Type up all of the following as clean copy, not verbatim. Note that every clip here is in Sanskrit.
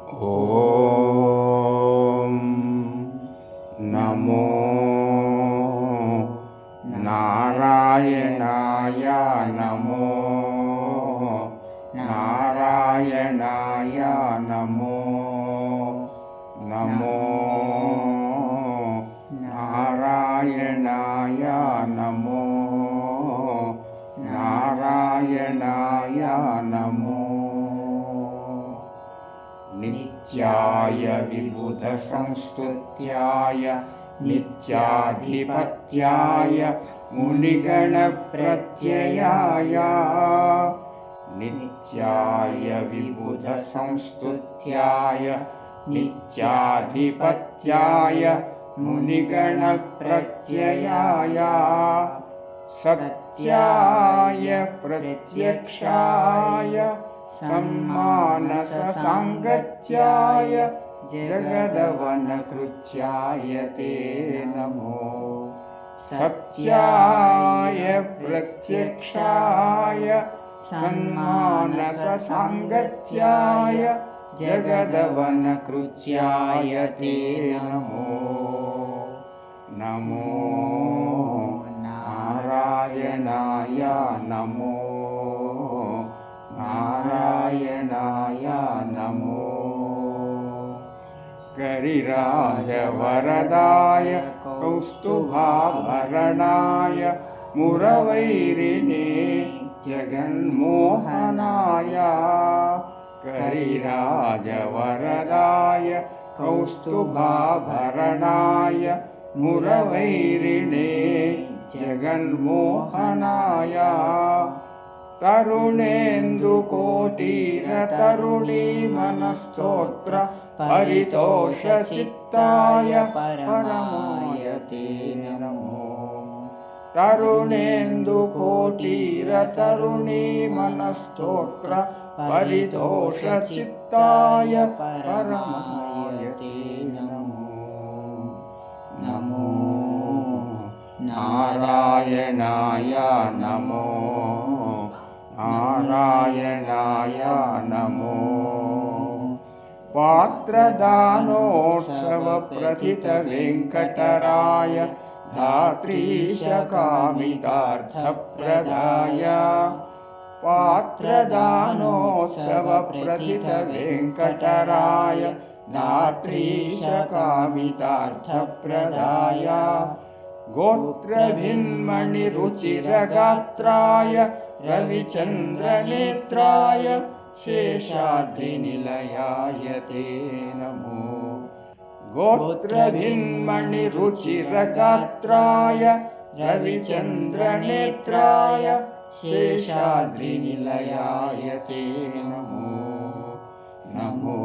ॐ नमो नारायणाय नमो नारायणाय नमो नमो नारायणाय नमो नारायणाय नमो नित्याय विबुधसंस्तुत्याय नित्याधिपत्याय मुनिगणप्रत्ययाय नित्याय विबुधसंस्तुत्याय नित्याधिपत्याय मुनिगणप्रत्ययाय सत्याय प्रत्यक्षाय सम्मानससाङ्गत्याय जगदवनकृत्याय ते नमो। सत्याय प्रत्यक्षाय सम्मानससाङ्गत्याय जगदवनकृत्याय ते नमो। नमो नारायणाय नमो नारायणाय नमो। गिरिराजवरदाय कौस्तुभाभरणाय मुरवैरिणे जगन्मोहनाय गिरिराजवरदाय कौस्तुभाभरणाय मुरवैरिणे जगन्मोहनाय तरुणेन्दुकोटिरतरुणीमनस्तोत्र परितोषचित्ताय परमाय ते नमो। तरुणेन्दुकोटिरतरुणीमनस्तोत्र परितोषचित्ताय परमाय ते नमो। नमो नारायणाय नमो नारायणाय नमो। पात्रदानोत्सवप्रथितवेङ्कटराय धात्रीशकामितार्थप्रदाय पात्रदानोत्सवप्रथितवेङ्कटराय धात्रीशकामितार्थप्रदाय गोत्रभिन्मणिरुचिरगात्राय रविचन्द्रनेत्राय शेषाद्रिनिलयाय ते नमो। गोत्रभिन्मणिरुचिरगात्राय रविचन्द्रनेत्राय शेषाद्रिनिलयाय ते नमो। नमो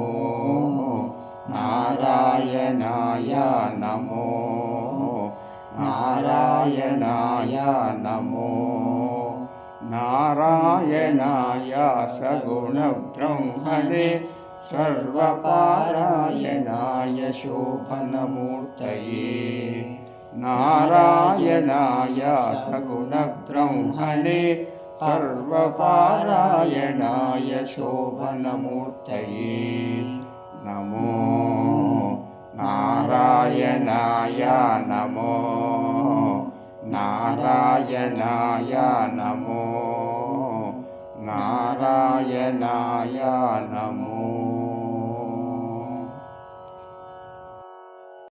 नारायणाय नमो नारायणाय नमो नारायणाय सगुणब्रह्मणे सर्वपारायणाय शोभनमूर्तये नारायणाय सगुणब्रह्मणे सर्वपारायणाय शोभनमूर्तये नमो नारायणाय नमो नारायणाय नमो नारायणाय नमो।